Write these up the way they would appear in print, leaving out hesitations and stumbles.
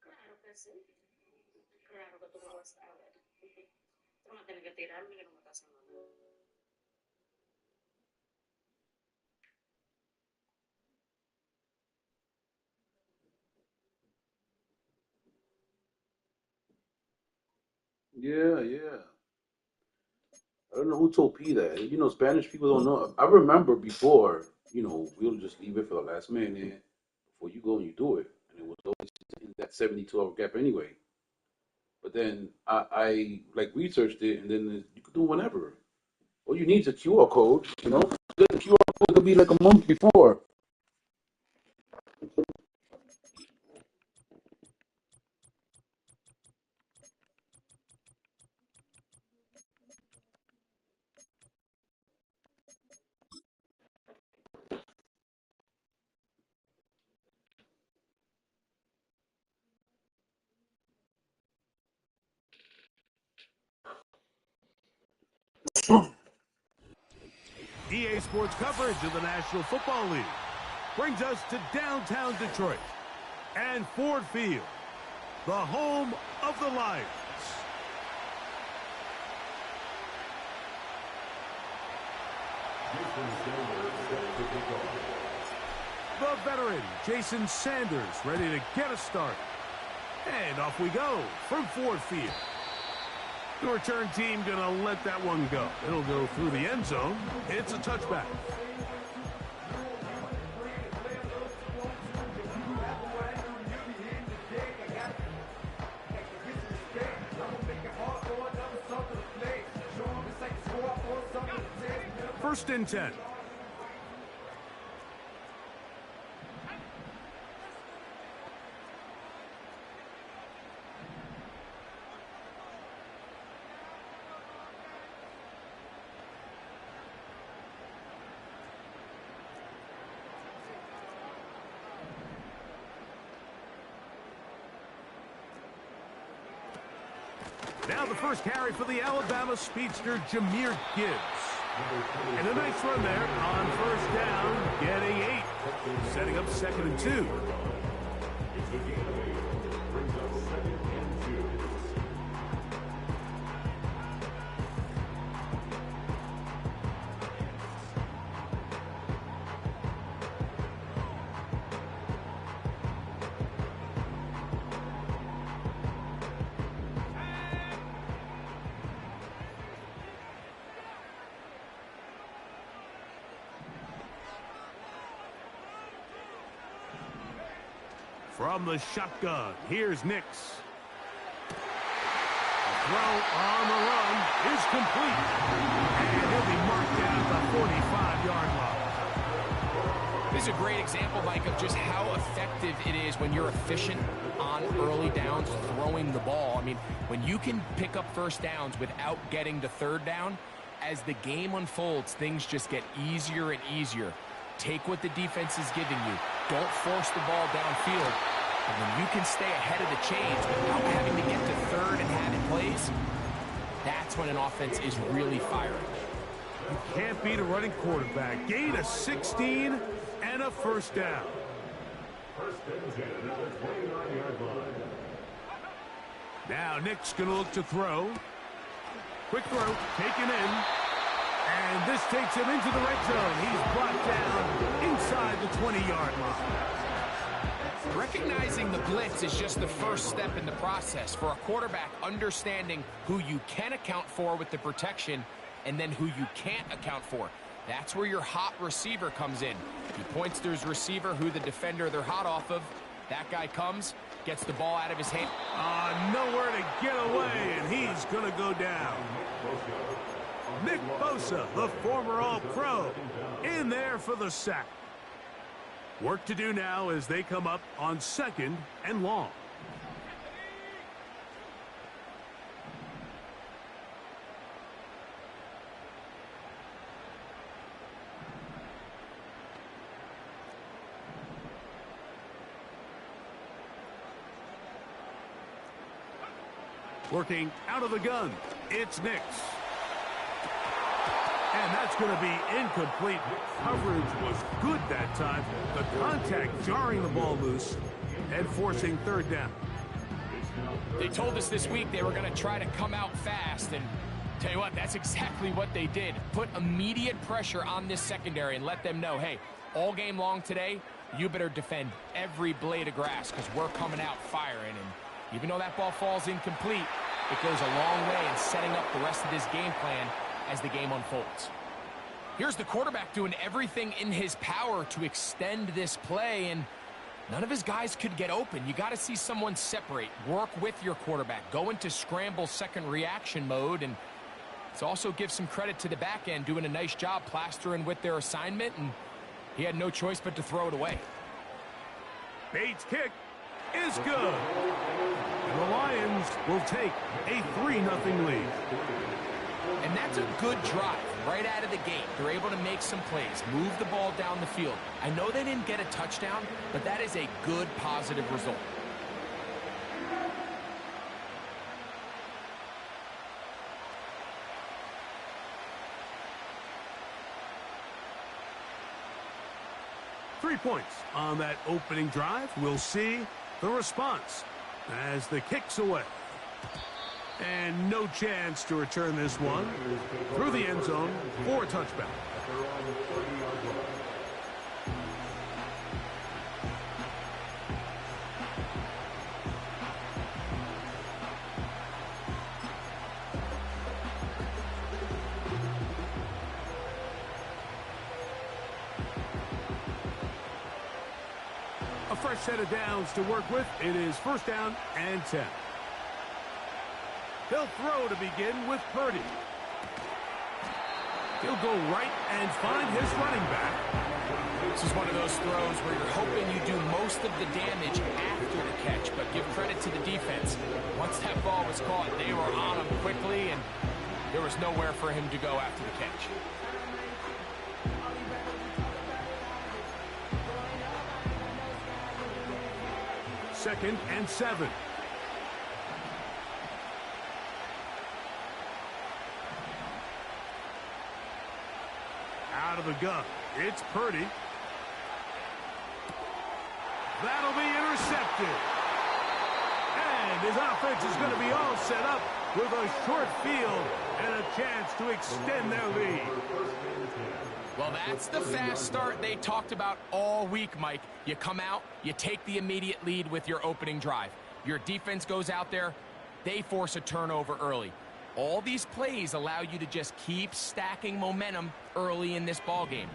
Claro que sí. Claro que tú lo vas a ver. Tú no tienes que tirarme que no me estás haciendo nada. Yeah, yeah. I don't know who told P that. You know, Spanish people don't know. I remember before, we'll just leave it for the last minute before you go and you do it. And it was always in that 72-hour gap anyway. But then I like researched it, and then you could do whenever. All you need is a QR code, Get the QR code could be like a month before. EA Sports coverage of the National Football League brings us to downtown Detroit and Ford Field, the home of the Lions. The veteran Jason Sanders ready to get us started. And off we go from Ford Field. The return team going to let that one go. It'll go through the end zone. It's a touchback. First and 10. Now the first carry for the Alabama speedster, Jahmyr Gibbs. And a nice run there on first down, getting 8. Setting up 2nd and 2. From the shotgun, here's Nix. The throw on the run is complete. And he'll be marked down at the 45-yard line. This is a great example, Mike, of just how effective it is when you're efficient on early downs throwing the ball. I mean, when you can pick up first downs without getting to third down, as the game unfolds, things just get easier and easier. Take what the defense is giving you. Don't force the ball downfield. And when you can stay ahead of the chains without having to get to third and having plays, that's when an offense is really firing. You can't beat a running quarterback. Gain of 16 and a first down. Now Nick's going to look to throw. Quick throw, taken in. And this takes him into the red zone. He's brought down inside the 20-yard line. Recognizing the blitz is just the first step in the process. For a quarterback, understanding who you can account for with the protection and then who you can't account for. That's where your hot receiver comes in. He points to his receiver, who the defender they're hot off of. That guy comes, gets the ball out of his hand. Nowhere to get away, and he's going to go down. Nick Bosa, the former All-Pro, in there for the sack. Work to do now as they come up on 2nd and long. Working out of the gun, it's Nix. And That's going to be incomplete. Coverage was good that time. The contact jarring the ball loose and forcing third down. They told us this week they were going to try to come out fast, and tell you what, that's exactly what they did. Put immediate pressure on this secondary and let them know, hey, all game long today, you better defend every blade of grass because we're coming out firing. And even though that ball falls incomplete, it goes a long way in setting up the rest of this game plan as the game unfolds. Here's the quarterback doing everything in his power to extend this play, and none of his guys could get open. You got to see someone separate, work with your quarterback, go into scramble second reaction mode, and let's also give some credit to the back end doing a nice job plastering with their assignment, and he had no choice but to throw it away. Bates' kick is good. And the Lions will take a 3-0 lead. And that's a good drive right out of the gate. They're able to make some plays, move the ball down the field. I know they didn't get a touchdown, but that is a good, positive result. Three points on that opening drive. We'll see the response as the kick's away. And no chance to return this one through the end zone for a touchback. A fresh set of downs to work with. It is first down and 10. He'll throw to begin with Purdy. He'll go right and find his running back. This is one of those throws where you're hoping you do most of the damage after the catch, but give credit to the defense. Once that ball was caught, they were on him quickly, and there was nowhere for him to go after the catch. Second and 7. Out of the gun, it's Purdy. That'll be intercepted. And his offense is going to be all set up with a short field and a chance to extend their lead. Well, that's the fast start they talked about all week, Mike. You come out, you take the immediate lead with your opening drive. Your defense goes out there, they force a turnover early. All these plays allow you to just keep stacking momentum early in this ball game.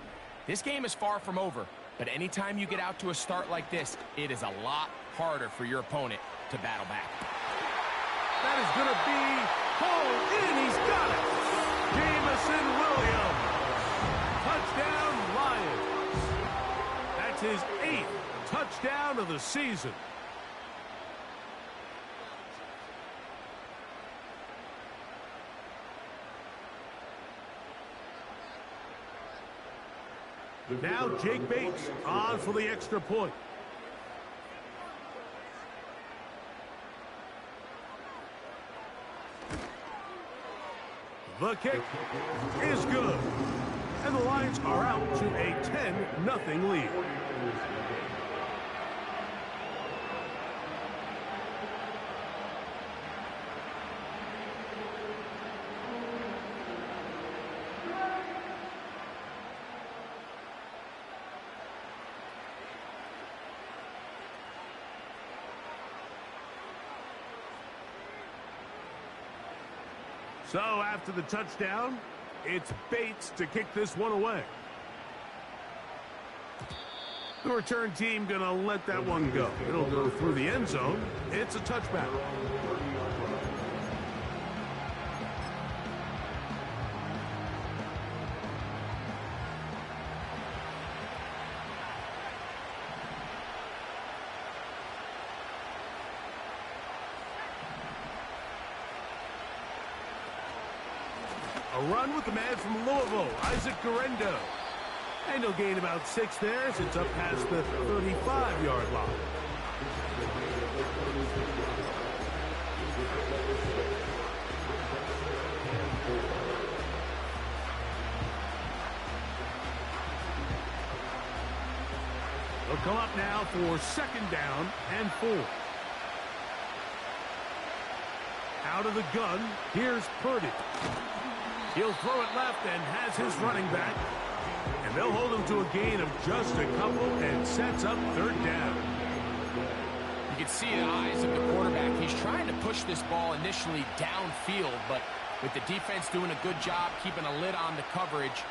This game is far from over, but anytime you get out to a start like this, it is a lot harder for your opponent to battle back. That is going to be pulled in. He's got it. Jameson Williams. Touchdown, Lions. That's his 8th touchdown of the season. Now Jake Bates on for the extra point. The kick is good. And the Lions are out to a 10-0 lead. So after the touchdown, it's Bates to kick this one away. The return team going to let that one go. It'll go through the end zone. It's a touchback. A run with the man from Louisville, Isaac Guerendo. And he'll gain about 6 there as it's up past the 35-yard line. come up now for 2nd down and 4. Out of the gun, here's Purdy. He'll throw it left and has his running back. And they'll hold him to a gain of just a couple and sets up 3rd down. You can see the eyes of the quarterback. He's trying to push this ball initially downfield, but with the defense doing a good job keeping a lid on the coverage,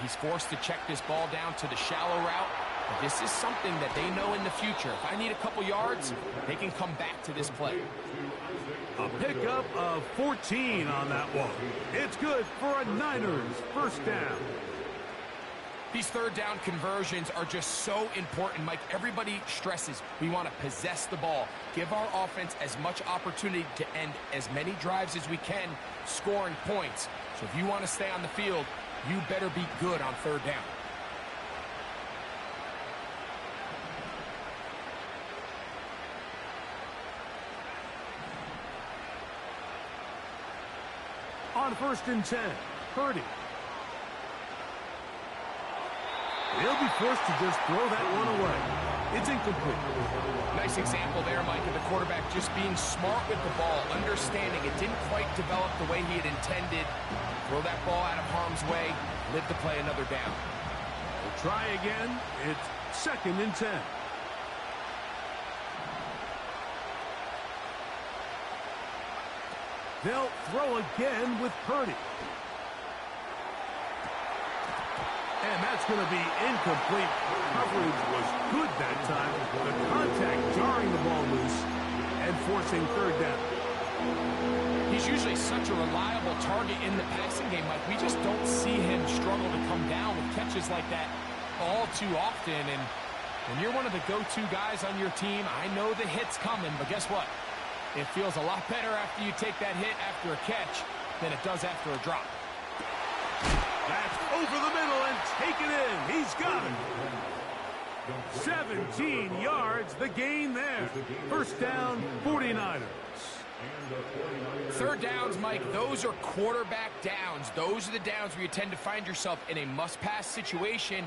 he's forced to check this ball down to the shallow route. But this is something that they know in the future. If I need a couple yards, they can come back to this play. A pickup of 14 on that one. It's good for a Niners 1st down. These 3rd down conversions are just so important, Mike. Everybody stresses we want to possess the ball, give our offense as much opportunity to end as many drives as we can, scoring points. So if you want to stay on the field, you better be good on 3rd down. On 1st and 10, Purdy. They'll be forced to just throw that one away. It's incomplete. Nice example there, Mike, of the quarterback just being smart with the ball, understanding it didn't quite develop the way he had intended. Throw that ball out of harm's way, live to play another down. We'll try again. It's 2nd and 10. They'll throw again with Purdy. And that's going to be incomplete. Coverage was good that time. The contact jarring the ball loose and forcing 3rd down. He's usually such a reliable target in the passing game, Mike. We just don't see him struggle to come down with catches like that all too often. And when you're one of the go-to guys on your team, I know the hit's coming, but guess what? It feels a lot better after you take that hit after a catch than it does after a drop. That's over the middle and taken in. He's got it. 17 yards, the gain there. 1st down, 49ers. 3rd downs, Mike, those are quarterback downs. Those are the downs where you tend to find yourself in a must-pass situation,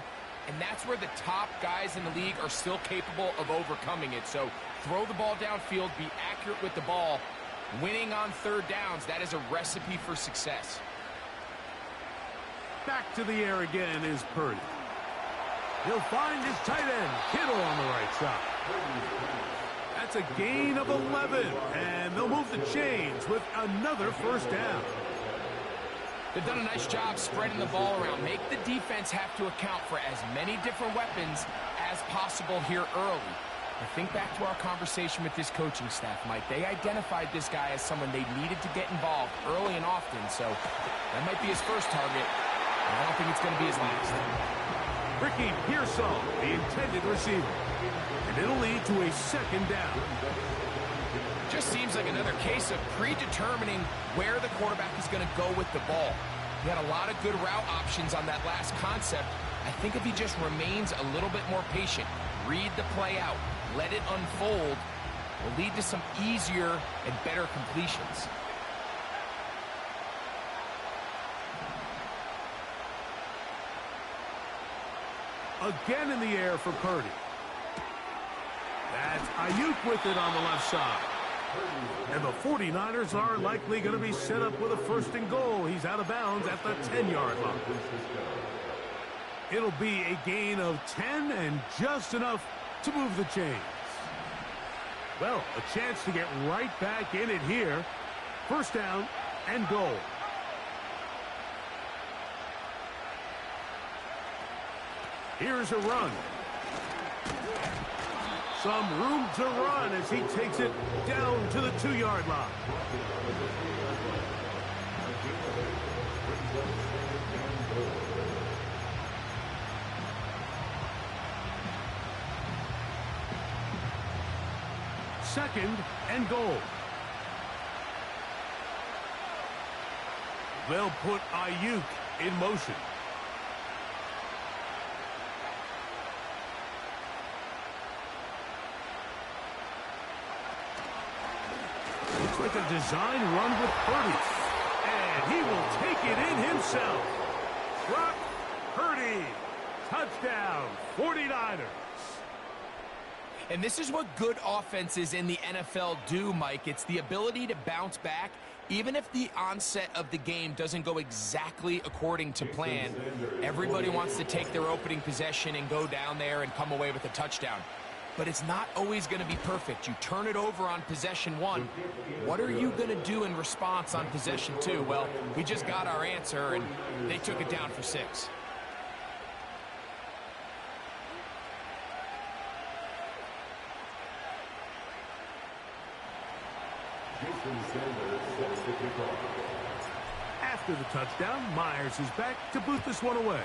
and that's where the top guys in the league are still capable of overcoming it. So throw the ball downfield, be accurate with the ball. Winning on 3rd downs, that is a recipe for success. Back to the air again is Purdy. He'll find his tight end, Kittle, on the right side. That's a gain of 11, and they'll move the chains with another 1st down. They've done a nice job spreading the ball around. Make the defense have to account for as many different weapons as possible here early. I think back to our conversation with this coaching staff, Mike. They identified this guy as someone they needed to get involved early and often, so that might be his first target. I don't think it's going to be his last. Ricky Pearsall, the intended receiver. And it'll lead to a 2nd down. Just seems like another case of predetermining where the quarterback is going to go with the ball. He had a lot of good route options on that last concept. I think if he just remains a little bit more patient, read the play out, let it unfold, will lead to some easier and better completions. Again in the air for Purdy. That's Ayuk with it on the left side. And the 49ers are likely going to be set up with a 1st and goal. He's out of bounds at the 10-yard line. It'll be a gain of 10 and just enough to move the chains. Well, a chance to get right back in it here. 1st down and goal. Here's a run. Some room to run as he takes it down to the 2-yard line. Second and goal. They'll put Ayuk in motion. Looks like a design run with Purdy. And he will take it in himself. Brock Purdy. Touchdown, 49ers. And this is what good offenses in the NFL do, Mike. It's the ability to bounce back, even if the onset of the game doesn't go exactly according to plan. Everybody wants to take their opening possession and go down there and come away with a touchdown. But it's not always going to be perfect. You turn it over on possession 1. What are you going to do in response on possession 2? Well, we just got our answer, and they took it down for 6. After the touchdown, Myers is back to boot this one away.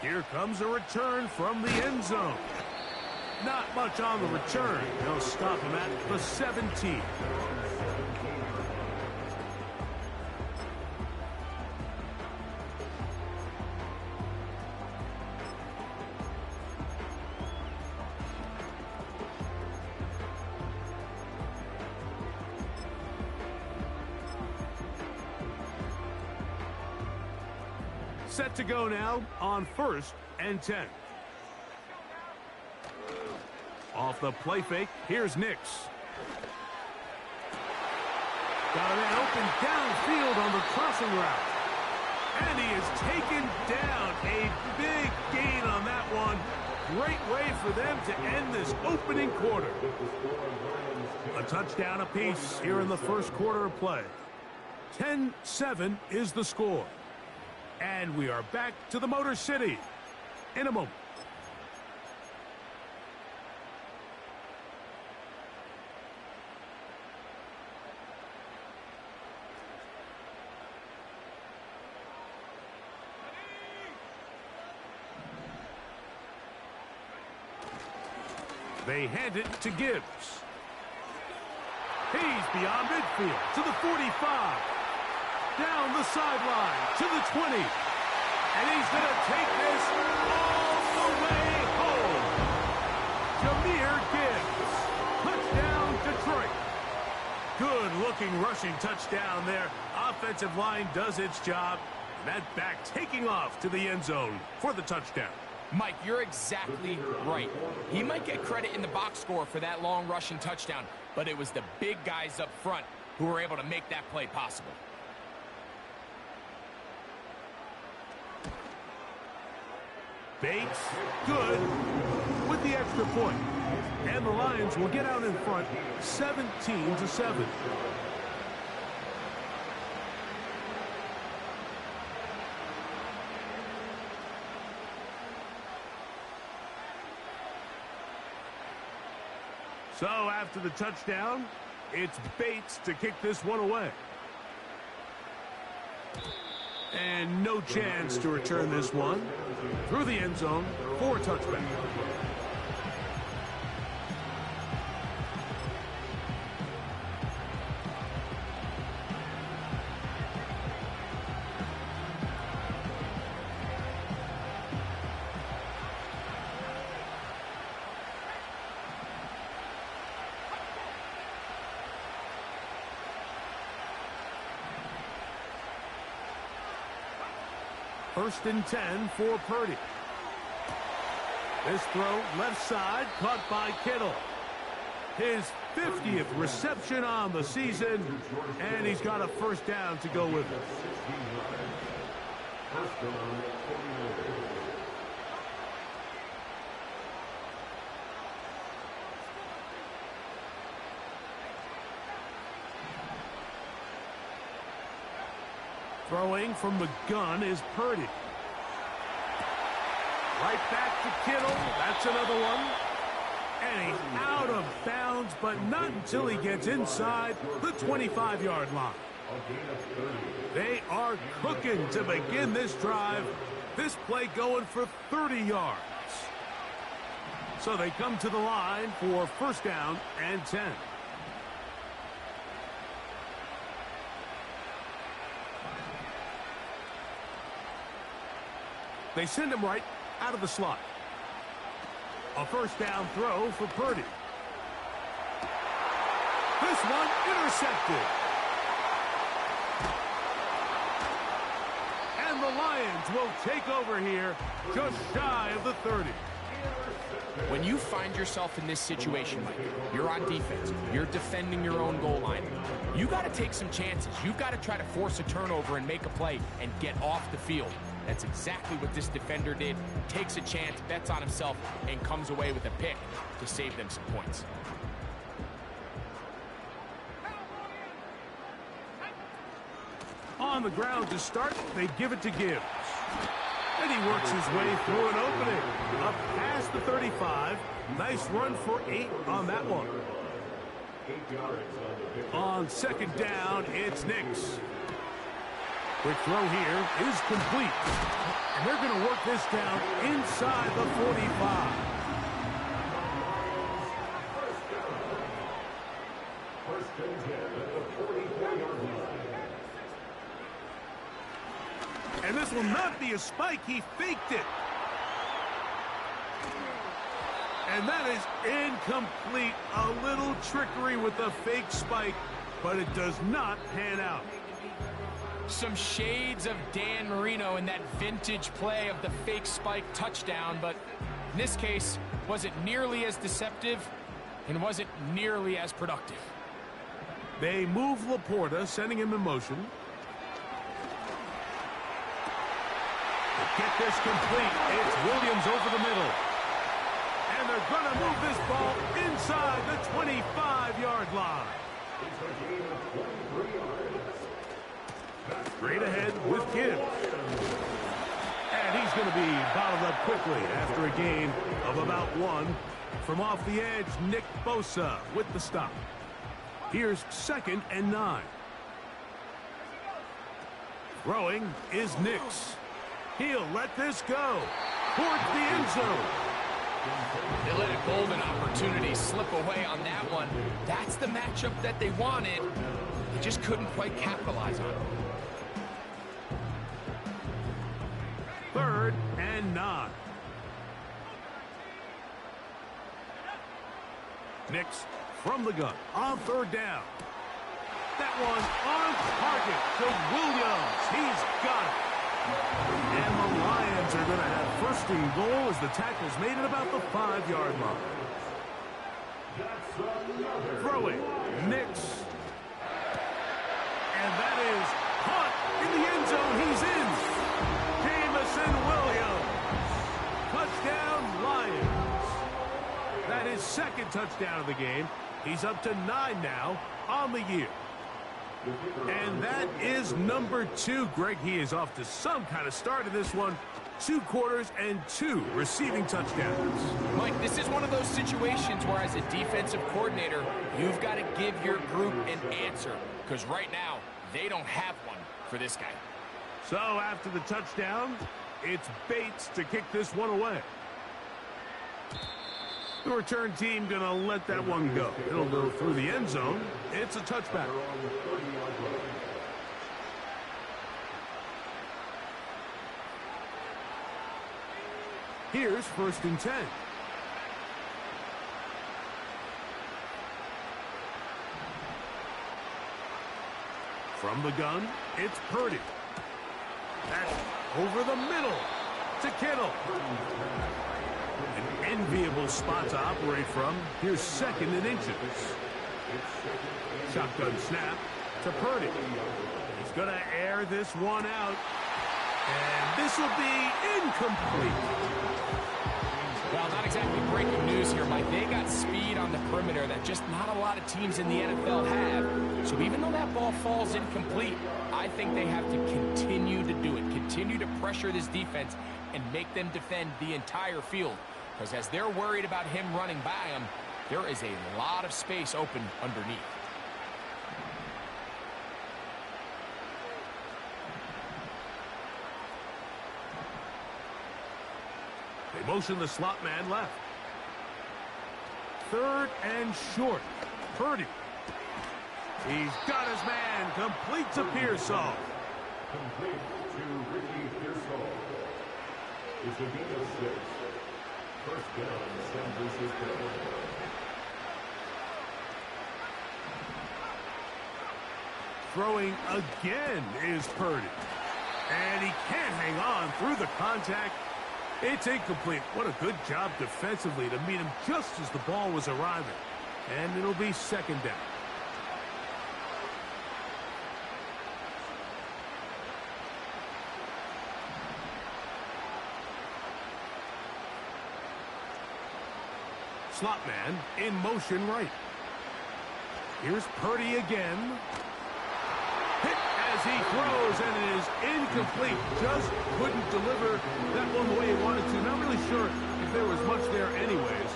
Here comes a return from the end zone. Not much on the return. They'll stop him at the 17. Set to go now on 1st and 10. Off the play fake, here's Nix. Got a man open downfield on the crossing route. And he is taken down. A big gain on that one. Great way for them to end this opening quarter. A touchdown apiece here in the first quarter of play. 10-7 is the score. And we are back to the Motor City in a moment. They hand it to Gibbs. He's beyond midfield to the 45. Down the sideline to the 20. And he's going to take this all the way home. Jahmyr Gibbs. Touchdown, Detroit. Good-looking rushing touchdown there. Offensive line does its job. That back taking off to the end zone for the touchdown. Mike, you're exactly right. He might get credit in the box score for that long rushing touchdown, but it was the big guys up front who were able to make that play possible. Bates, good, with the extra point. And the Lions will get out in front, 17-7. So after the touchdown, it's Bates to kick this one away. And no chance to return this one through the end zone for a touchback. First and 10 for Purdy. This throw left side caught by Kittle. His 50th reception on the season, and he's got a first down to go with it. Throwing from the gun is Purdy. Right back to Kittle. That's another one. And he's out of bounds, but not until he gets inside the 25-yard line. They are cooking to begin this drive. This play going for 30 yards. So they come to the line for first down and 10. They send him right out of the slot. A first down throw for Purdy. This one intercepted. And the Lions will take over here just shy of the 30. When you find yourself in this situation, Mike, you're on defense, you're defending your own goal line, you got to take some chances. You've got to try to force a turnover and make a play and get off the field. That's exactly what this defender did. Takes a chance, bets on himself, and comes away with a pick to save them some points. On the ground to start, they give it to Gibbs. And he works his way through an opening. Up past the 35. Nice run for 8 on that one. On second down, it's Nix. Quick throw here is complete. And they're going to work this down inside the 45. And this will not be a spike. He faked it. And that is incomplete. A little trickery with the fake spike, but it does not pan out. Some shades of Dan Marino in that vintage play of the fake spike touchdown, but in this case, wasn't nearly as deceptive and wasn't nearly as productive. They move Laporta, sending him in motion. Get this complete. It's Williams over the middle. And they're going to move this ball inside the 25-yard line. Straight ahead with Gibbs. And he's going to be bottled up quickly after a gain of about 1. From off the edge, Nick Bosa with the stop. Here's 2nd and 9. Throwing is Nix. He'll let this go towards the end zone. They let a golden opportunity slip away on that one. That's the matchup that they wanted. They just couldn't quite capitalize on it. 3rd and 9. Nix from the gun on 3rd down. That one on target to Williams. He's got it. And the Lions are going to have 1st and goal as the tackle's made at about the 5-yard line. Throwing, Nix. And that is caught in the end zone. He's in. Jamison Williams. Touchdown, Lions. That is 2nd touchdown of the game. He's up to 9 now on the year. And that is number 2. Greg, he is off to some kind of start in this one. 2 quarters and 2 receiving touchdowns. Mike, this is one of those situations where as a defensive coordinator, you've got to give your group an answer. Because right now, they don't have one for this guy. So after the touchdown, it's Bates to kick this one away. The return team going to let that one go. It'll go through the end zone. It's a touchback. Here's 1st and 10. From the gun, it's Purdy. That's over the middle to Kittle. An enviable spot to operate from. Here's 2nd and inches. Shotgun snap to Purdy. He's going to air this one out. And this will be incomplete. Well, not exactly breaking news here, Mike. They got speed on the perimeter that just not a lot of teams in the NFL have. So even though that ball falls incomplete, I think they have to continue to do it. Continue to pressure this defense and make them defend the entire field. Because as they're worried about him running by them, there is a lot of space open underneath. They motion the slot man left. 3rd and short. Purdy. He's got his man. Complete to Pearsall. Complete to Ricky Pearsall. It's a gain of 6. 1st down, San Francisco. Throwing again is Purdy. And he can't hang on through the contact. It's incomplete. What a good job defensively to meet him just as the ball was arriving. And it'll be second down. Slot man in motion right. Here's Purdy again. Hit as he throws, and it is incomplete. Just couldn't deliver that one the way he wanted to. Not really sure if there was much there anyways.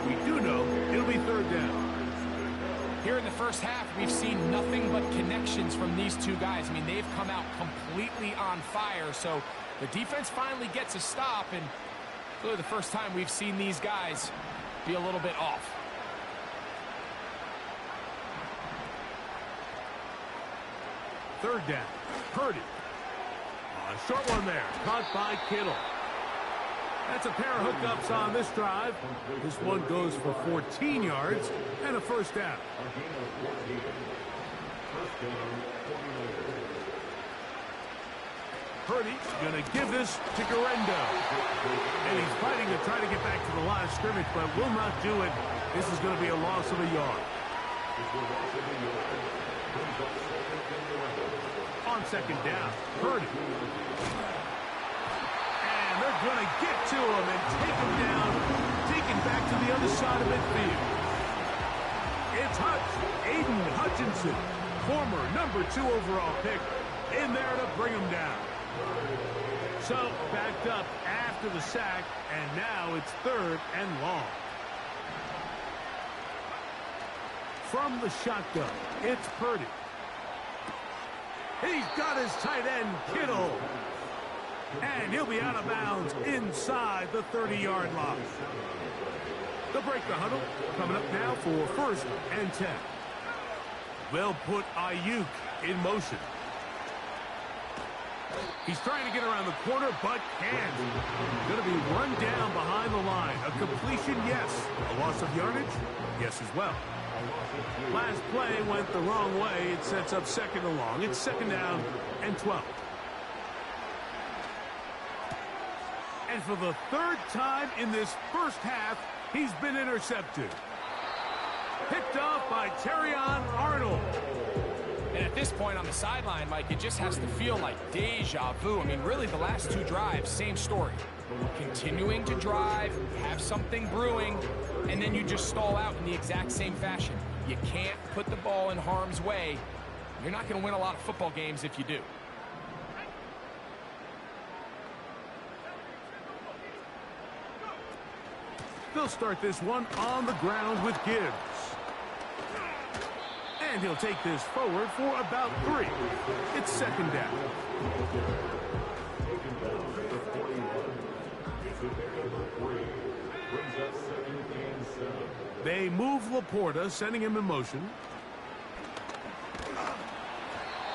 We do know it'll be third down. Here in the first half, we've seen nothing but connections from these two guys. I mean, they've come out completely on fire, so the defense finally gets a stop, and really the first time we've seen these guys be a little bit off. Third down. Purdy. A short one there. Caught by Kittle. That's a pair of hookups on this drive. This one goes for 14 yards and a first down. Purdy's going to give this to Guerrero. And he's fighting to try to get back to the line of scrimmage, but will not do it. This is going to be a loss of a yard. On second down, Purdy. And they're going to get to him and take him down, take him back to the other side of midfield. It's Hutch, Aiden Hutchinson, former #2 overall pick, in there to bring him down. So, backed up after the sack, and now it's third and long. From the shotgun, it's Purdy. He's got his tight end, Kittle. And he'll be out of bounds inside the 30-yard line. They'll break the huddle. Coming up now for first and 10. They'll put Ayuk in motion. He's trying to get around the corner, but can't. Going to be run down behind the line. A completion, yes. A loss of yardage, yes as well. Last play went the wrong way. It sets up second and long. It's second down and 12. And for the third time in this first half, he's been intercepted. Picked off by Terrion Arnold. And at this point on the sideline, Mike, it just has to feel like deja vu. I mean, really, the last two drives, same story. Continuing to drive, have something brewing, and then you just stall out in the exact same fashion. You can't put the ball in harm's way. You're not going to win a lot of football games if you do. They'll start this one on the ground with Gibbs. And he'll take this forward for about 3. It's second down. They move Laporta, sending him in motion.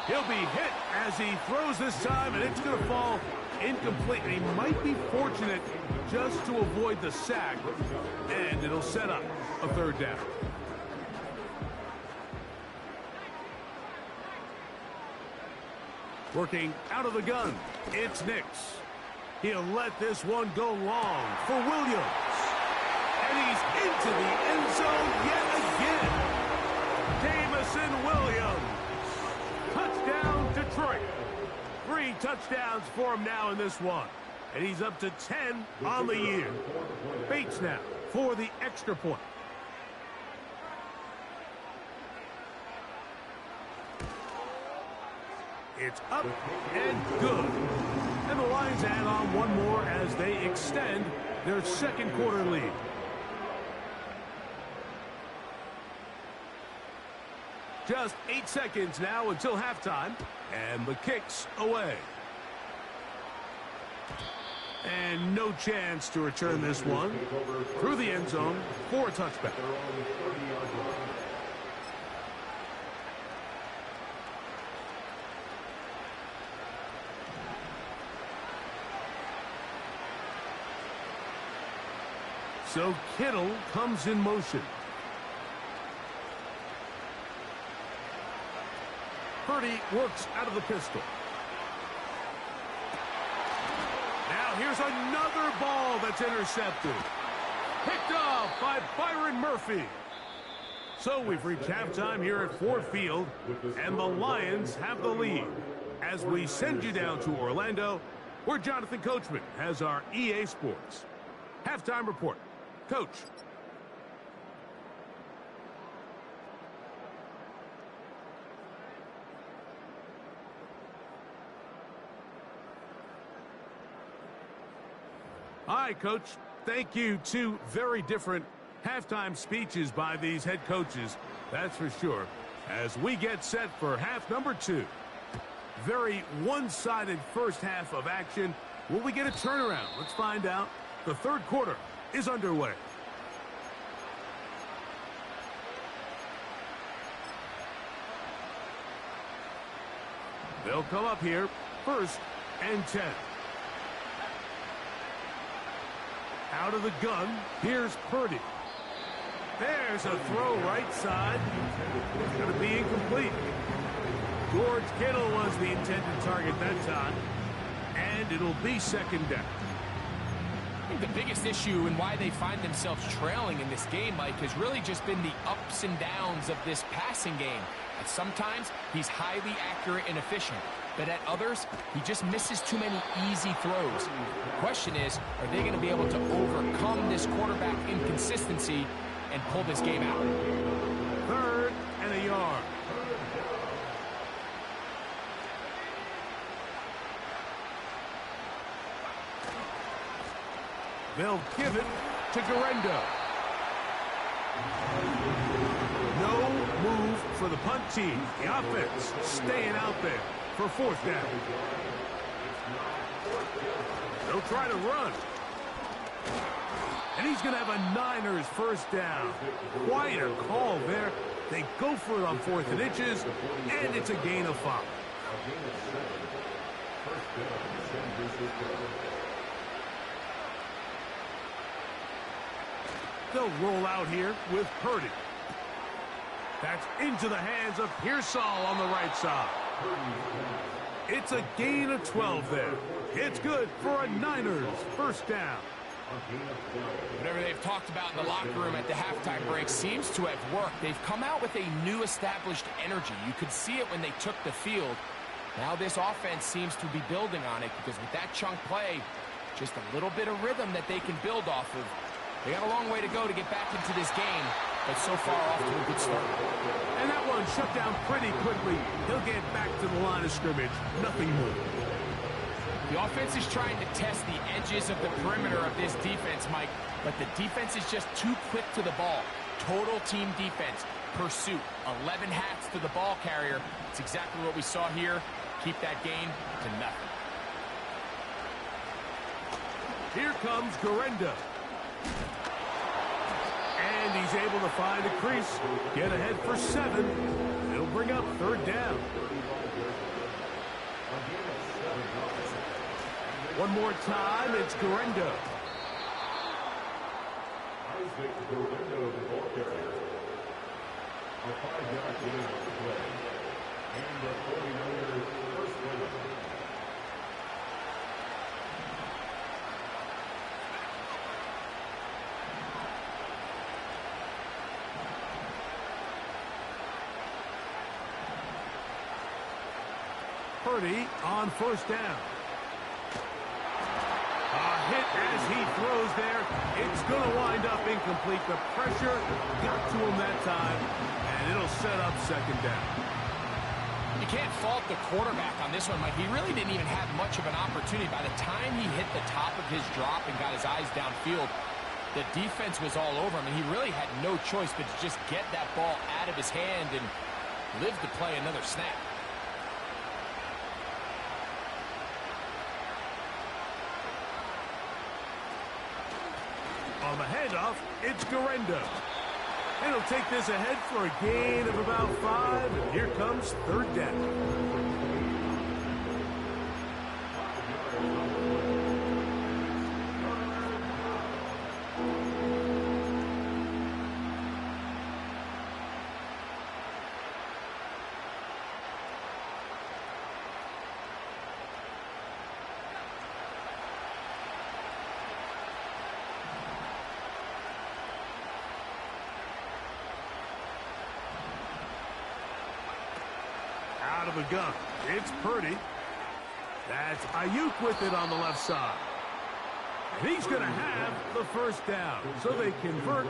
He'll be hit as he throws this time, and it's going to fall incomplete. He might be fortunate just to avoid the sack, and it'll set up a third down. Working out of the gun, it's Nix. He'll let this one go long for Williams. And he's into the end zone yet again. Jamison Williams. Touchdown, Detroit. 3 touchdowns for him now in this one. And he's up to 10 on the year. Bates now for the extra point. It's up and good. And the Lions add on one more as they extend their second quarter lead. Just 8 seconds now until halftime. And the kick's away. And no chance to return this one through the end zone for a touchback. So Kittle comes in motion. Purdy works out of the pistol. Now here's another ball that's intercepted. Picked off by Byron Murphy. So we've reached halftime here at Ford Field, and the Lions have the lead. As we send you down to Orlando, where Jonathan Coachman has our EA Sports halftime report. Coach. Hi, Coach. Thank you. Two very different halftime speeches by these head coaches, that's for sure, as we get set for half number 2. Very one-sided first half of action. Will we get a turnaround? Let's find out. The third quarter is underway. They'll come up here, 1st and 10. Out of the gun, here's Purdy. There's a throw right side. It's going to be incomplete. George Kittle was the intended target that time. And it'll be 2nd down. I think the biggest issue and why they find themselves trailing in this game, Mike, has really just been the ups and downs of this passing game. At sometimes, he's highly accurate and efficient. But at others, he just misses too many easy throws. The question is, are they going to be able to overcome this quarterback inconsistency and pull this game out? 3rd and a yard. They'll give it to Guerrero. No move for the punt team. The offense staying out there for 4th down. They'll try to run. And he's going to have a Niners 1st down. Quite a call there. They go for it on 4th and inches, and it's a gain of 5. They'll roll out here with Purdy. That's into the hands of Pearsall on the right side. It's a gain of 12 there. It's good for a Niners 1st down. Whatever they've talked about in the locker room at the halftime break seems to have worked. They've come out with a new established energy. You could see it when they took the field. Now this offense seems to be building on it because with that chunk play, just a little bit of rhythm that they can build off of. They got a long way to go to get back into this game, but so far off to a good start. And that one shut down pretty quickly. He'll get back to the line of scrimmage. Nothing more. The offense is trying to test the edges of the perimeter of this defense, Mike, but the defense is just too quick to the ball. Total team defense, pursuit, 11 hats to the ball carrier. It's exactly what we saw here. Keep that gain to nothing. Here comes Guerrero. And he's able to find a crease. Get ahead for 7. It'll bring up 3rd down. One more time, it's Guerrero. Isaac Guerrero, the ball carrier. A 5-yard gain on the play. And the 49ers 1st down. Purdy on 1st down. A hit as he throws there. It's going to wind up incomplete. The pressure got to him that time, and it'll set up 2nd down. You can't fault the quarterback on this one, Mike. He really didn't even have much of an opportunity. By the time he hit the top of his drop and got his eyes downfield, the defense was all over him, and he really had no choice but to just get that ball out of his hand and live to play another snap. On the handoff, it's Guerrero. And he'll take this ahead for a gain of about 5, and here comes 3rd down. the gun. It's Purdy. That's Ayuk with it on the left side. And he's going to have the first down. So they convert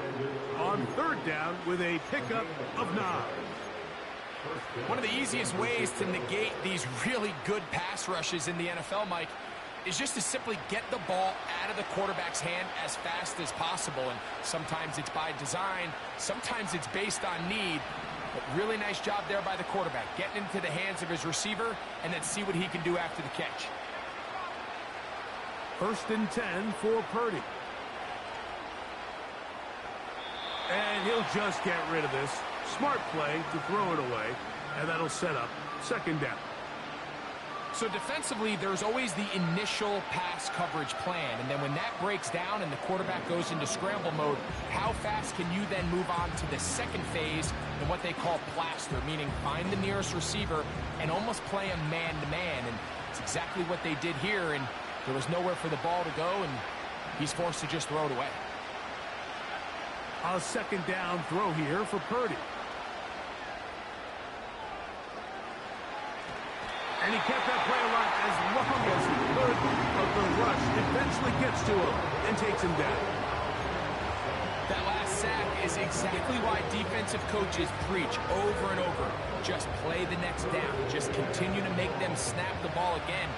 on third down with a pickup of 9. One of the easiest ways to negate these really good pass rushes in the NFL, Mike, is just to simply get the ball out of the quarterback's hand as fast as possible. And sometimes it's by design, sometimes it's based on need. But really nice job there by the quarterback, getting into the hands of his receiver and then see what he can do after the catch. 1st and 10 for Purdy. And he'll just get rid of this. Smart play to throw it away, and that'll set up 2nd down. So defensively, there's always the initial pass coverage plan, and then when that breaks down and the quarterback goes into scramble mode, how fast can you then move on to the second phase in what they call plaster, meaning find the nearest receiver and almost play a man-to-man, and it's exactly what they did here, and there was nowhere for the ball to go, and he's forced to just throw it away. A 2nd down throw here for Purdy. And he kept that play alive as long as he could, but the rush eventually gets to him and takes him down. That last sack is exactly why defensive coaches preach over and over. Just play the next down. Just continue to make them snap the ball again.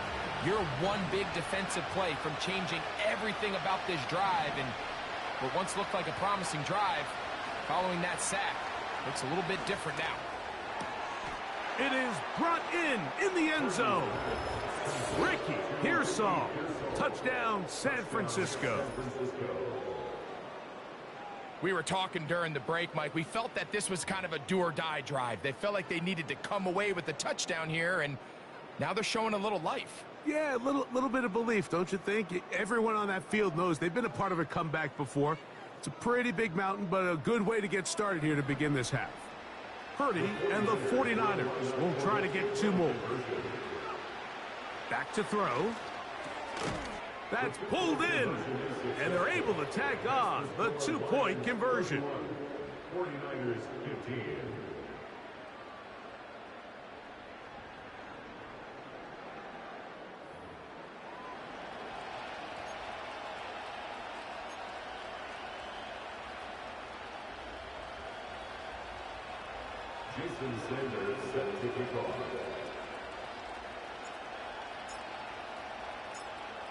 You're one big defensive play from changing everything about this drive, and what once looked like a promising drive, following that sack, looks a little bit different now. It is brought in the end zone. Ricky Pearsall. Touchdown, San Francisco. We were talking during the break, Mike. We felt that this was kind of a do-or-die drive. They felt like they needed to come away with the touchdown here, and now they're showing a little life. Yeah, a little bit of belief, don't you think? Everyone on that field knows they've been a part of a comeback before. It's a pretty big mountain, but a good way to get started here to begin this half. Purdy and the 49ers will try to get 2 more. Back to throw. That's pulled in, and they're able to tack on the 2-point conversion. 49ers 15. Jason Sanders set to kick off.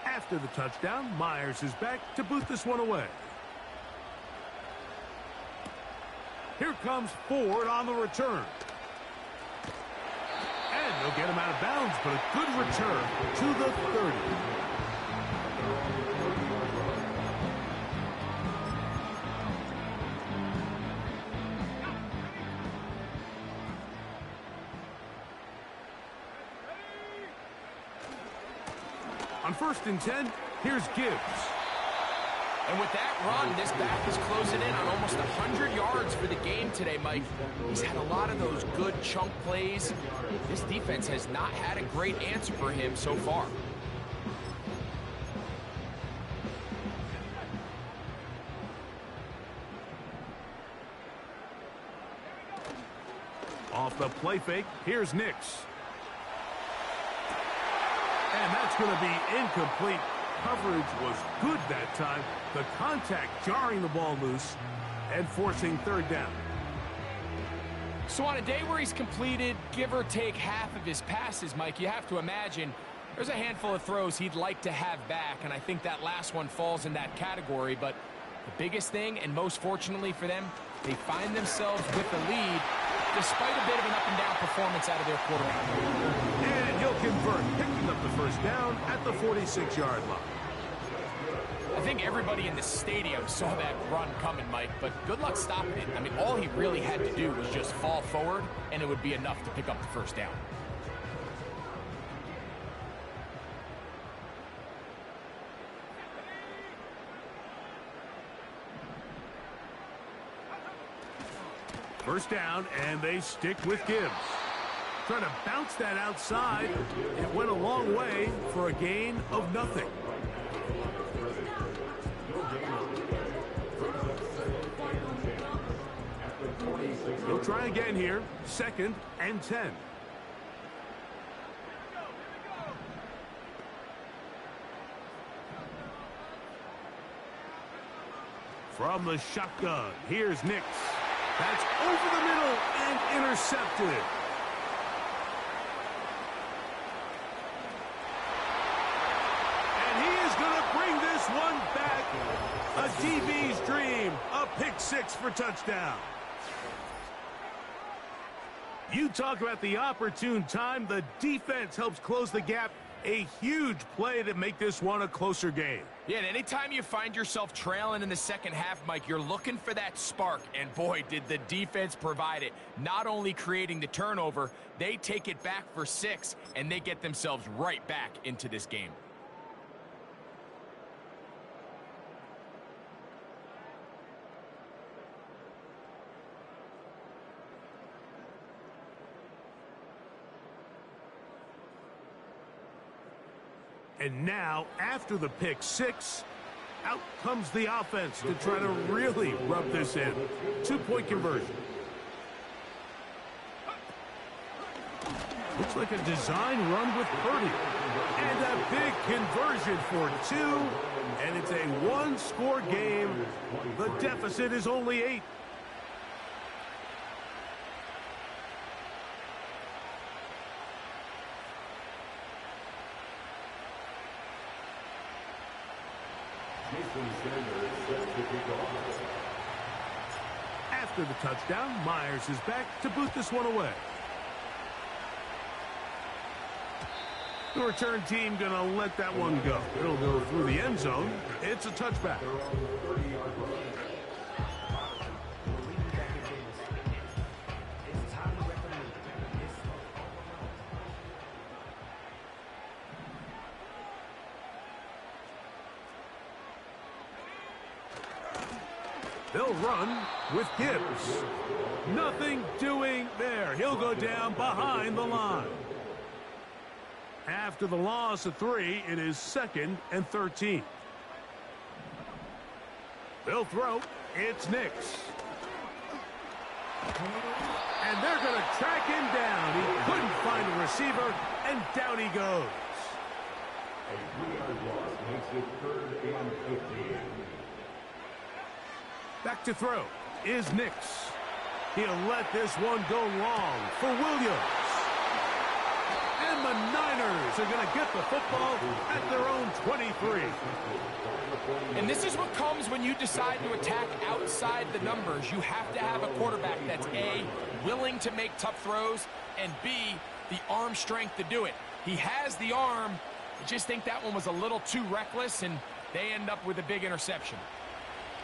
After the touchdown, Myers is back to boot this one away. Here comes Ford on the return. And they'll get him out of bounds, but a good return to the 30. On 1st and 10, here's Gibbs. And with that run, this back is closing in on almost 100 yards for the game today, Mike. He's had a lot of those good chunk plays. This defense has not had a great answer for him so far. Off the play fake, here's Nix. And that's going to be incomplete. Coverage was good that time. The contact jarring the ball loose and forcing 3rd down. So on a day where he's completed, give or take half of his passes, Mike, you have to imagine there's a handful of throws he'd like to have back, and I think that last one falls in that category. But the biggest thing, and most fortunately for them, they find themselves with the lead despite a bit of an up-and-down performance out of their quarterback. And he'll convert, picking up the 1st down at the 46-yard line. I think everybody in the stadium saw that run coming, Mike, but good luck stopping it. I mean, all he really had to do was just fall forward, and it would be enough to pick up the 1st down. First down, and they stick with Gibbs. Trying to bounce that outside. It went a long way for a gain of nothing. He'll try again here. 2nd and 10. From the shotgun, here's Nix. That's over the middle and intercepted. And he is going to bring this one back. A DB's dream, a pick six for touchdown. You talk about the opportune time. The defense helps close the gap. A huge play to make this one a closer game. Yeah, and anytime you find yourself trailing in the second half, Mike, you're looking for that spark. And boy, did the defense provide it. Not only creating the turnover, they take it back for 6, and they get themselves right back into this game. And now, after the pick six, out comes the offense to try to really rub this in. 2-point conversion. Looks like a design run with Purdy. And a big conversion for 2. And it's a one-score game. The deficit is only 8. After the touchdown, Myers is back to boot this one away. The return team going to let that one go. It'll go through the end zone. It's a touchback. They'll run with Gibbs. Nothing doing there. He'll go down behind the line. After the loss of 3, it is 2nd and 13. They'll throw. It's Nix. And they're going to track him down. He couldn't find a receiver, and down he goes. A 3-yard loss makes it 3rd and 15. Back to throw is Nix. He'll let this one go long for Williams. And the Niners are going to get the football at their own 23. And this is what comes when you decide to attack outside the numbers. You have to have a quarterback that's A, willing to make tough throws, and B, the arm strength to do it. He has the arm. I just think that one was a little too reckless, and they end up with a big interception.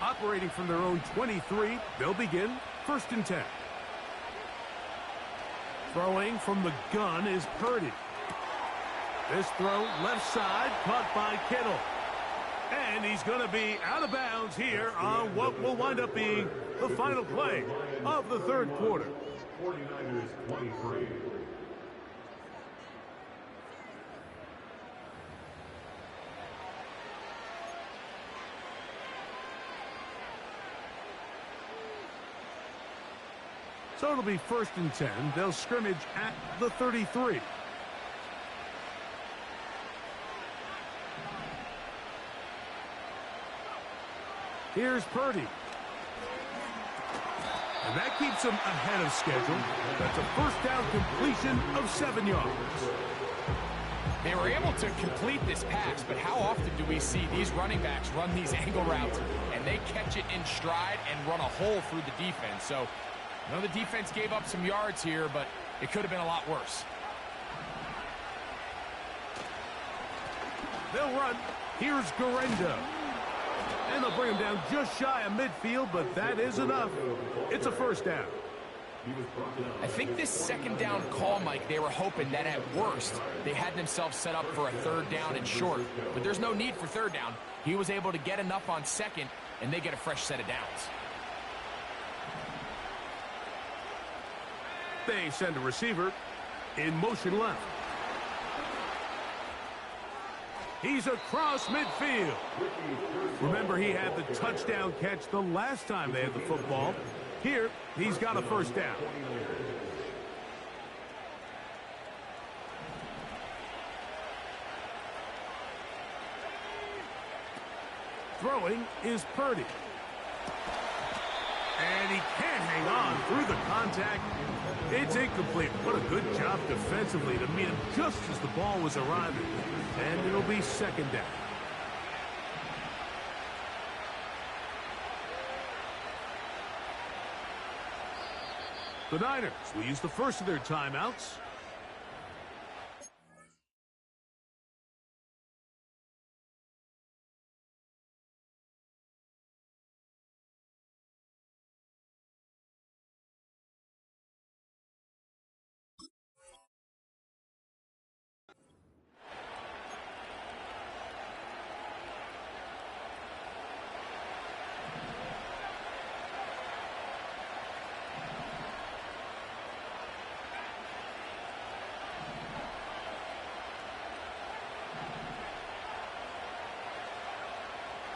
Operating from their own 23, they'll begin 1st and 10. Throwing from the gun is Purdy. This throw left side, caught by Kittle. And he's going to be out of bounds here on what will wind up being the final play of the 3rd quarter. 49ers 23. So it'll be 1st and 10. They'll scrimmage at the 33. Here's Purdy. And that keeps him ahead of schedule. That's a 1st down completion of 7 yards. They were able to complete this pass, but how often do we see these running backs run these angle routes and they catch it in stride and run a hole through the defense? So, I know the defense gave up some yards here, but it could have been a lot worse. They'll run. Here's Garenda. And they'll bring him down just shy of midfield, but that is enough. It's a 1st down. I think this 2nd down call, Mike, they were hoping that at worst they had themselves set up for a 3rd down and short. But there's no need for 3rd down. He was able to get enough on 2nd, and they get a fresh set of downs. They send a receiver in motion left. He's across midfield. Remember, he had the touchdown catch the last time they had the football. Here, he's got a 1st down. Throwing is Purdy. And he can't hang on through the contact. It's incomplete. What a good job defensively to meet him just as the ball was arriving. And it'll be second down. The Niners will use the first of their timeouts.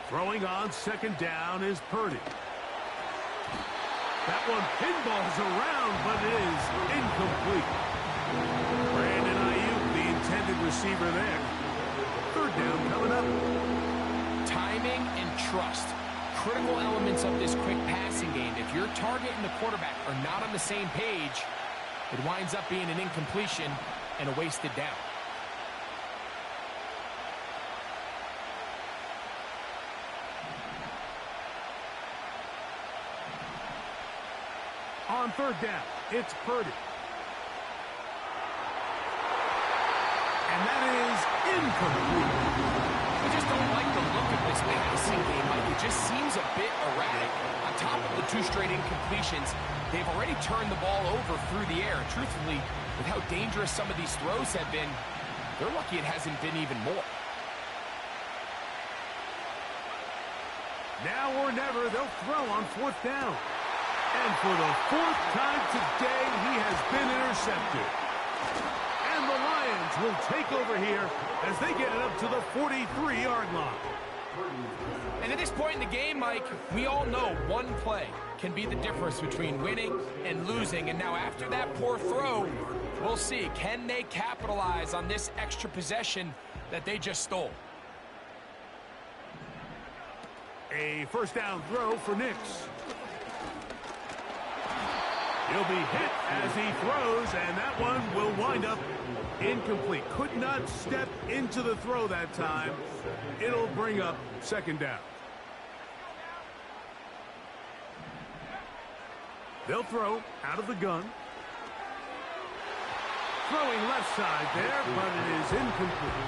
Throwing on second down is Purdy. That one pinballs around, but it is incomplete. Brandon Ayuk, the intended receiver there. Third down coming up. Timing and trust. Critical elements of this quick passing game. If your target and the quarterback are not on the same page, it winds up being an incompletion and a wasted down. On third down, it's Purdy. And that is incomplete. I just don't like the look of this passing game. Like, it just seems a bit erratic. On top of the 2 straight incompletions, they've already turned the ball over through the air. Truthfully, with how dangerous some of these throws have been, they're lucky it hasn't been even more. Now or never, they'll throw on fourth down. And for the 4th time today, he has been intercepted. And the Lions will take over here as they get it up to the 43-yard line. And at this point in the game, Mike, we all know one play can be the difference between winning and losing. And now after that poor throw, we'll see, can they capitalize on this extra possession that they just stole? A first down throw for Nix. He'll be hit as he throws, and that one will wind up incomplete. Could not step into the throw that time. It'll bring up second down. They'll throw out of the gun. Throwing left side there, but it is incomplete.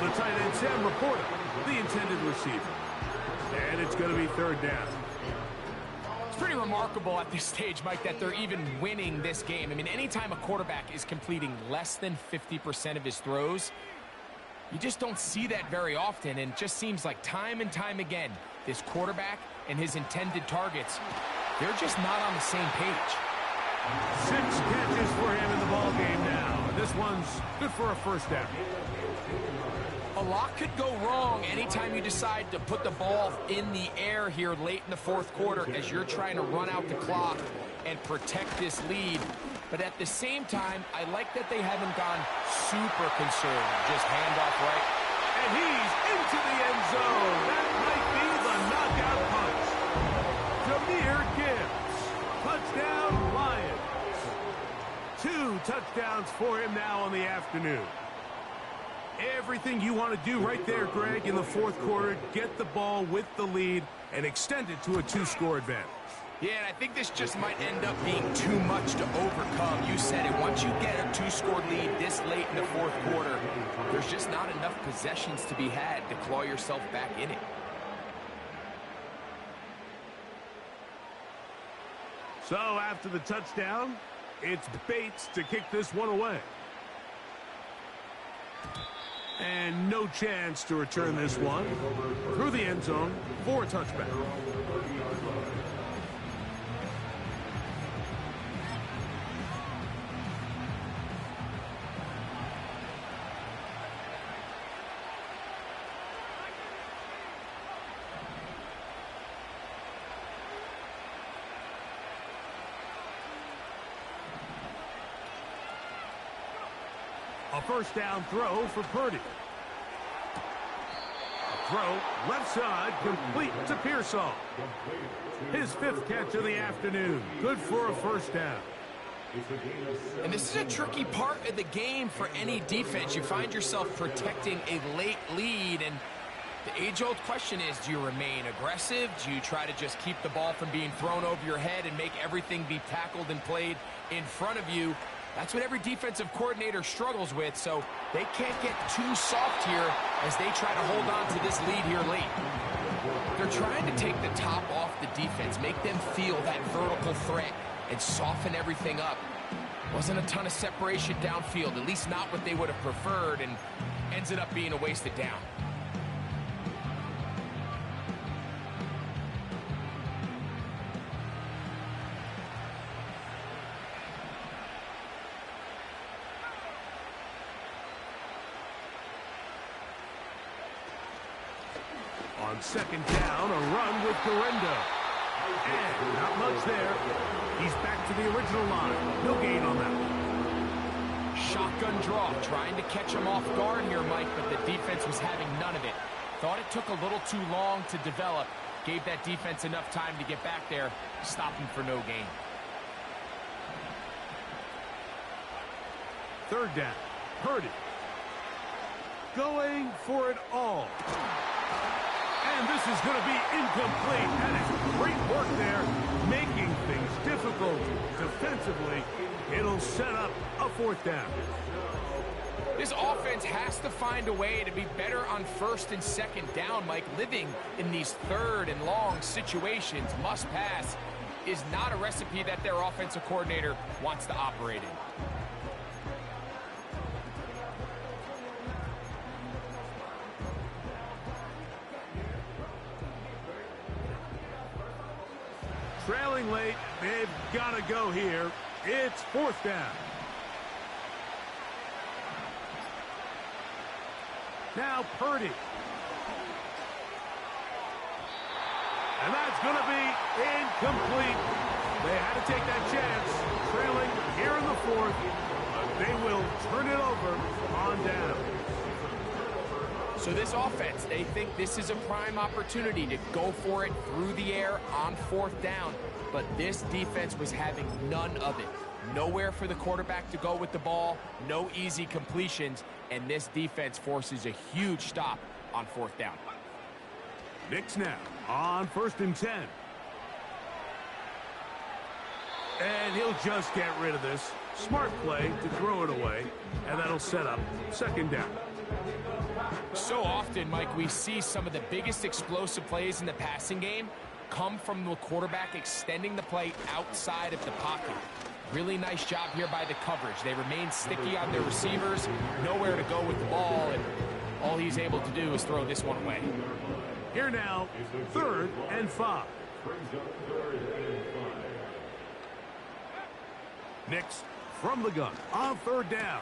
The tight end, Sam Laporta, the intended receiver. And it's going to be third down. It's pretty remarkable at this stage, Mike, that they're even winning this game. I mean, anytime a quarterback is completing less than 50% of his throws, you just don't see that very often. And it just seems like time and time again, this quarterback and his intended targets, they're just not on the same page. 6 catches for him in the ball game now. This one's good for a first down. A lot could go wrong anytime you decide to put the ball in the air here late in the fourth quarter as you're trying to run out the clock and protect this lead. But at the same time, I like that they haven't gone super conservative. Just hand off right. And he's into the end zone. That might be the knockout punch. Jahmyr Gibbs. Touchdown, Lions. 2 touchdowns for him now on the afternoon. Everything you want to do right there, Greg, in the fourth quarter. Get the ball with the lead and extend it to a 2-score advantage. Yeah, and I think this just might end up being too much to overcome. You said it. Once you get a 2-score lead this late in the fourth quarter, there's just not enough possessions to be had to claw yourself back in it. So after the touchdown, it's Bates to kick this one away. And no chance to return this one through the end zone for a touchback. A first down throw for Purdy. throw, left side, complete to Pearsall. His 5th catch of the afternoon. Good for a first down. And this is a tricky part of the game for any defense. You find yourself protecting a late lead, and the age-old question is, do you remain aggressive? Do you try to just keep the ball from being thrown over your head and make everything be tackled and played in front of you? That's what every defensive coordinator struggles with, so they can't get too soft here as they try to hold on to this lead here late. They're trying to take the top off the defense, make them feel that vertical threat, and soften everything up. Wasn't a ton of separation downfield, at least not what they would have preferred, and ends it up being a wasted down. On second down, a run with Guerendo. And not much there. He's back to the original line. No gain on that one. Shotgun draw, trying to catch him off guard here, Mike, but the defense was having none of it. Thought it took a little too long to develop. Gave that defense enough time to get back there. Stop him for no gain. Third down. Purdy. Going for it all. And this is going to be incomplete. That is great work there, making things difficult defensively. It'll set up a 4th down. This offense has to find a way to be better on 1st and 2nd down, Mike. Living in these 3rd and long situations, must pass, is not a recipe that their offensive coordinator wants to operate in. Trailing late, they've got to go here. It's 4th down. Now Purdy. And that's going to be incomplete. They had to take that chance. Trailing here in the 4th. They will turn it over on down. So this offense, they think this is a prime opportunity to go for it through the air on 4th down. But this defense was having none of it. Nowhere for the quarterback to go with the ball, no easy completions, and this defense forces a huge stop on 4th down. Knicks now on 1st and 10. And he'll just get rid of this. Smart play to throw it away, and that'll set up 2nd down. So often, Mike, we see some of the biggest explosive plays in the passing game come from the quarterback extending the play outside of the pocket. Really nice job here by the coverage. They remain sticky on their receivers, nowhere to go with the ball, and all he's able to do is throw this one away. Here now, 3rd and 5. Knicks from the gun on 3rd down.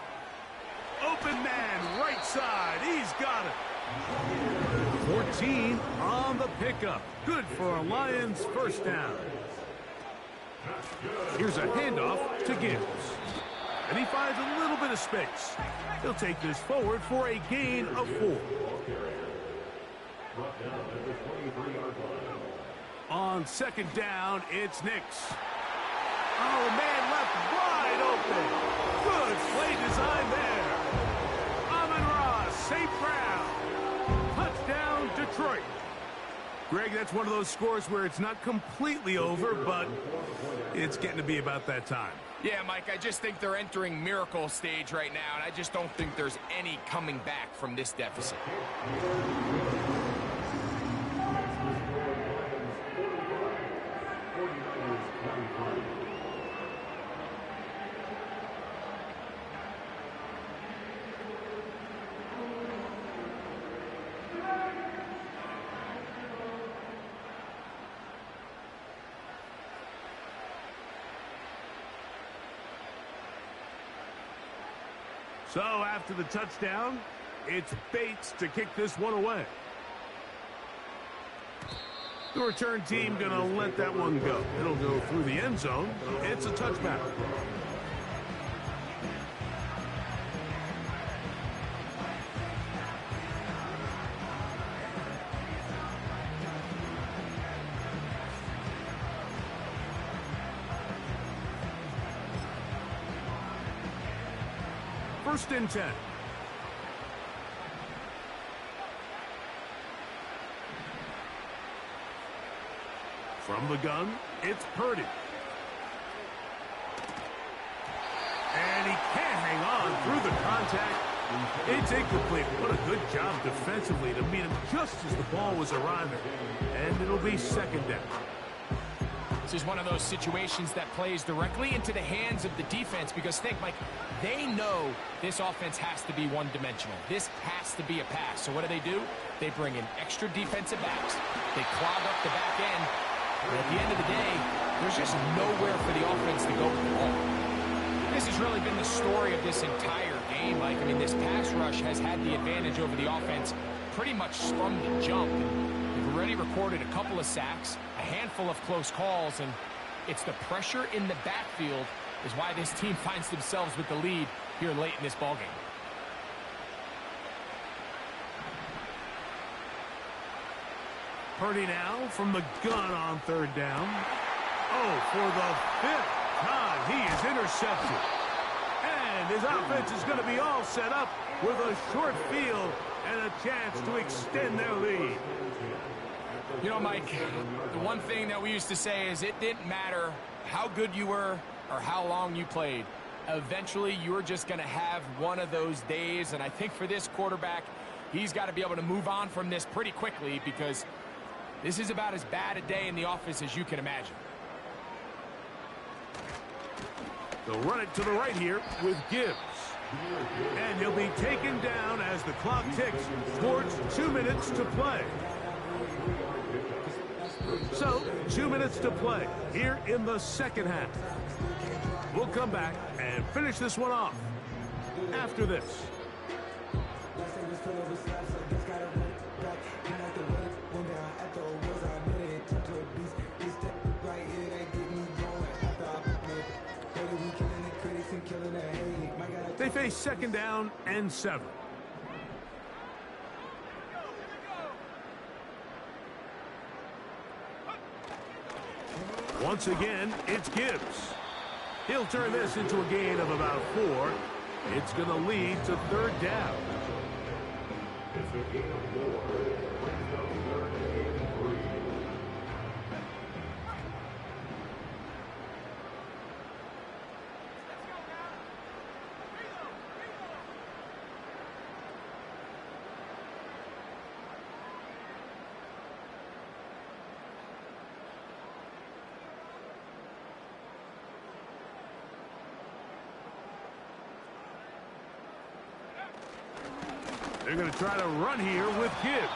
Open man, right side. He's got it. 14 on the pickup. Good for a Lions 1st down. Here's a handoff to Gibbs. And he finds a little bit of space. He'll take this forward for a gain of 4. On 2nd down, it's Knicks. Oh, man, left wide open. Good play design there. Amon-Ra, St. Brown. Touchdown, Detroit. Greg, that's one of those scores where it's not completely over, but it's getting to be about that time. Yeah, Mike, I just think they're entering miracle stage right now, and I just don't think there's any coming back from this deficit. So after the touchdown, it's Bates to kick this one away. The return team going to let that one go. It'll go through the end zone. It's a touchback. 1st and 10. From the gun, it's Purdy. And he can't hang on through the contact. It's incomplete. What a good job defensively to meet him just as the ball was arriving. And it'll be 2nd down. This is one of those situations that plays directly into the hands of the defense because think, Mike, they know this offense has to be one-dimensional. This has to be a pass. So what do? They bring in extra defensive backs. They clog up the back end. But at the end of the day, there's just nowhere for the offense to go with the ball. This has really been the story of this entire game, Mike. I mean, this pass rush has had the advantage over the offense pretty much from the jump. They've already recorded a couple of sacks, a handful of close calls, and it's the pressure in the backfield is why this team finds themselves with the lead here late in this ballgame. Purdy now from the gun on 3rd down. Oh, for the 5th time, he is intercepted. And his offense is going to be all set up with a short field and a chance to extend their lead. You know, Mike, the one thing that we used to say is it didn't matter how good you were or how long you played. Eventually, you're just going to have one of those days, and I think for this quarterback, he's got to be able to move on from this pretty quickly because this is about as bad a day in the office as you can imagine. They'll run it to the right here with Gibbs. And he'll be taken down as the clock ticks towards 2 minutes to play. So, 2 minutes to play here in the 2nd half. We'll come back and finish this one off after this. They face 2nd down and 7. Once again, it's Gibbs. He'll turn this into a gain of about 4. It's going to lead to 3rd down. It's a gain of 4. Brings up 3rd and 3. They're going to try to run here with Gibbs.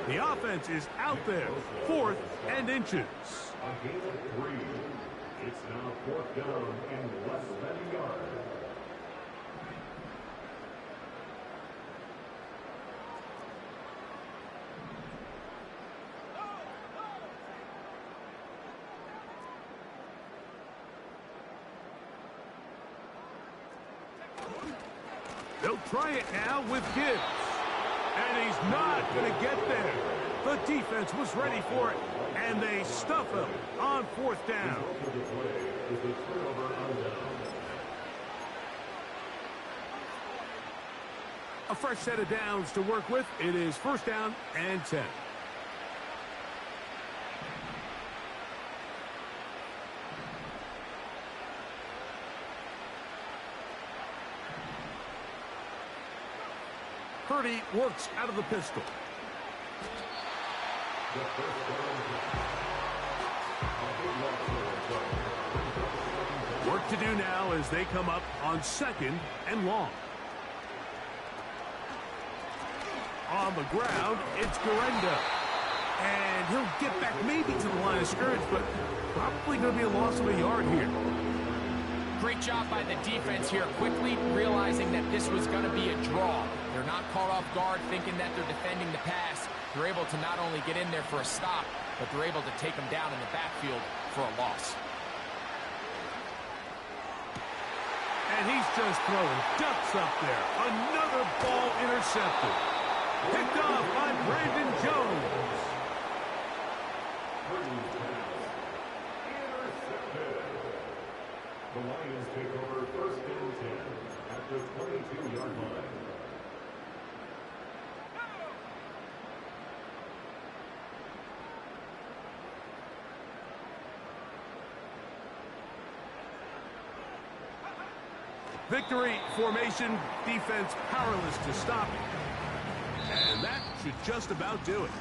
The offense is out there. 4th and inches. A gain of 3. It's now 4th down and less than a yard. They'll try it now with Gibbs. And he's not going to get there. The defense was ready for it, and they stuff him on 4th down. A fresh set of downs to work with. It is 1st down and 10. Purdy works out of the pistol. Work to do now as they come up on 2nd and long. On the ground, it's Garenda. And he'll get back maybe to the line of scrimmage, but probably going to be a loss of a yard here. Great job by the defense here, quickly realizing that this was going to be a draw. They're not caught off guard thinking that they're defending the pass. They're able to not only get in there for a stop, but they're able to take them down in the backfield for a loss. And he's just throwing ducks up there. Another ball intercepted. Picked off by Brandon Jones. The Lions take over first and 10 at the 22-yard line. Victory formation, defense powerless to stop it. And that should just about do it.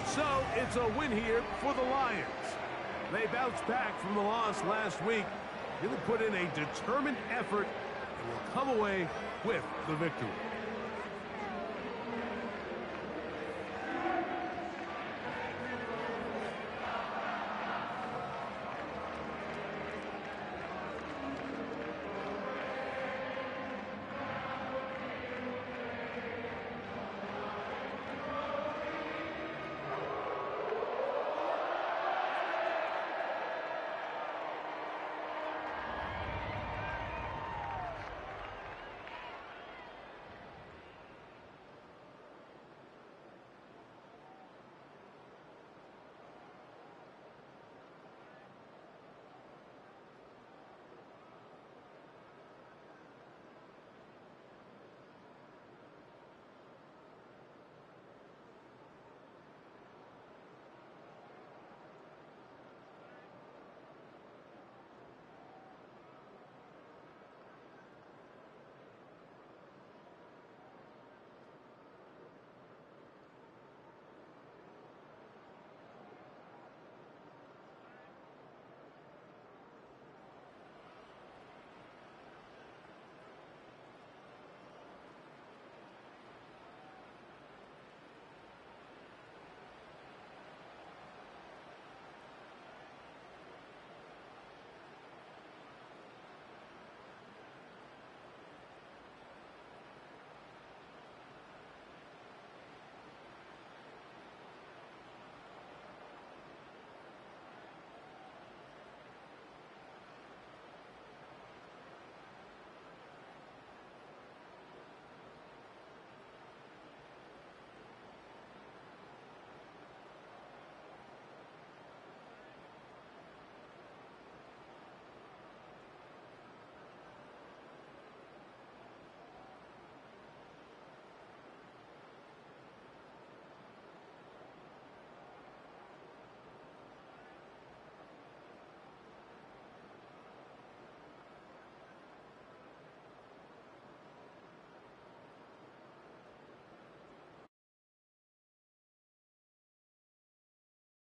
So it's a win here for the Lions. They bounced back from the loss last week, really put in a determined effort, and will come away with the victory.